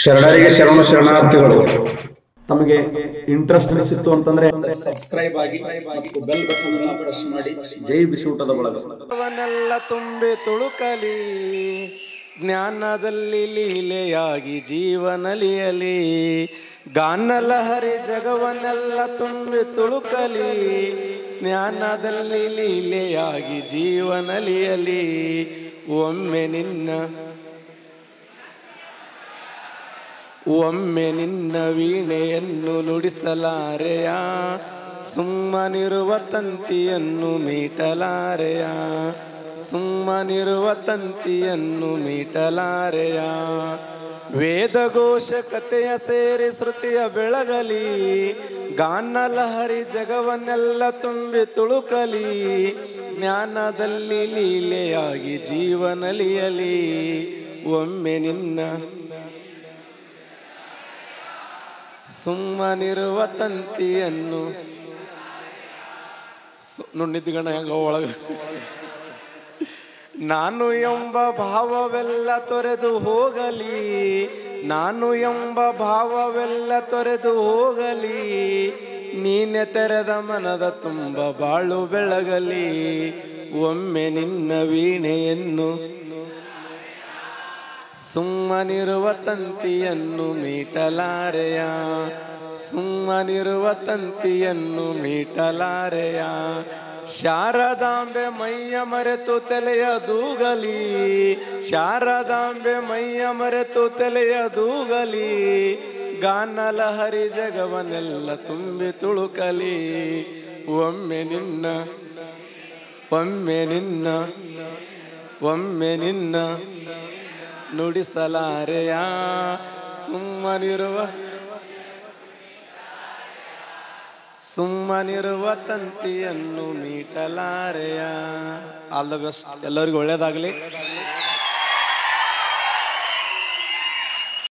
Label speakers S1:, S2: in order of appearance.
S1: ಶರಣರಿಗೆ ಶರಣ ಶರಣಾರ್ಥಿಗಳು. ತಮಗೆ ಇಂಟ್ರೆಸ್ಟ್ ಅನಿಸಿತ್ತು ಅಂತಂದ್ರೆ ಸಬ್ಸ್ಕ್ರೈಬ್ ಆಗಿ ಮತ್ತು ಬೆಲ್ ಬಟನ್ ಅನ್ನು ಪ್ರೆಸ್ ಮಾಡಿ. ಜೈ ಬಿಸೂಟದ ಬಳಗ
S2: ಅವನೆಲ್ಲ ತುಂಬಿ ತುಳುಕಲಿ, ಜ್ಞಾನದಲ್ಲಿ ಲೀಲೆಯಾಗಿ ಜೀವನಲಿಯಲಿ. ಗಾನಲಹರಿ ಜಗವನ್ನೆಲ್ಲ ತುಂಬಿ ತುಳುಕಲಿ, ಜ್ಞಾನದಲ್ಲಿ ಲೀಲೆಯಾಗಿ ಜೀವನಲಿಯಲಿ. ಒಮ್ಮೆ ನಿನ್ನ ವೀಣೆಯನ್ನು ನುಡಿಸಲಾರೆಯ, ಸುಮ್ಮನಿರುವ ತಂತಿಯನ್ನು ಮೀಟಲಾರೆಯ, ಸುಮ್ಮನಿರುವ ತಂತಿಯನ್ನು ಮೀಟಲಾರೆಯ. ವೇದಘೋಷ ಕಥೆಯ ಸೇರಿ ಶ್ರುತಿಯ ಬೆಳಗಲಿ, ಗಾನಲಹರಿ ಜಗವನ್ನೆಲ್ಲ ತುಂಬಿ ತುಳುಕಲಿ, ಜ್ಞಾನದಲ್ಲಿ ಲೀಲೆಯಾಗಿ ಜೀವನಲಿಯಲಿ. ಒಮ್ಮೆ ನಿನ್ನ ಸುಮ್ಮನಿರುವ ತಂತಿಯನ್ನು ನುಣ್ಣಿದ್ಗಣ ಹೆಂಗ ಒಳಗ ನಾನು ಎಂಬ ಭಾವವೆಲ್ಲ ತೊರೆದು ಹೋಗಲಿ, ನಾನು ಎಂಬ ಭಾವವೆಲ್ಲ ತೊರೆದು ಹೋಗಲಿ. ನೀನೆ ತೆರೆದ ಮನದ ತುಂಬ ಬಾಳು ಬೆಳಗಲಿ. ಒಮ್ಮೆ ನಿನ್ನ ವೀಣೆಯನ್ನು ಸುಮ್ಮನಿರುವ ತಂತಿಯನ್ನು ಮೀಟಲಾರೆಯ, ಸುಮ್ಮನಿರುವ ತಂತಿಯನ್ನು ಮೀಟಲಾರೆಯ. ಶಾರದಾಂಬೆ ಮೈಯ ಮರೆತು ತಲೆಯ ದೂಗಲಿ, ಶಾರದಾಂಬೆ ಮೈಯ ಮರೆತು ತಲೆಯ ದೂಗಲಿ. ಗಾನಲಹರಿ ಜಗವನ್ನೆಲ್ಲ ತುಂಬಿ ತುಳುಕಲಿ. ಒಮ್ಮೆ ನಿನ್ನ ಒಮ್ಮೆ ನಿನ್ನ ಒಮ್ಮೆ ನಿನ್ನ ನುಡಿಸಲಾರೆಯ, ಸುಮ್ಮನಿರುವ ತಂತಿಯನ್ನು ಮೀಟಲಾರೆಯ. ಆಲ್ ದ ಬೆಸ್ಟ್, ಎಲ್ಲರಿಗೂ ಒಳ್ಳೇದಾಗಲಿ.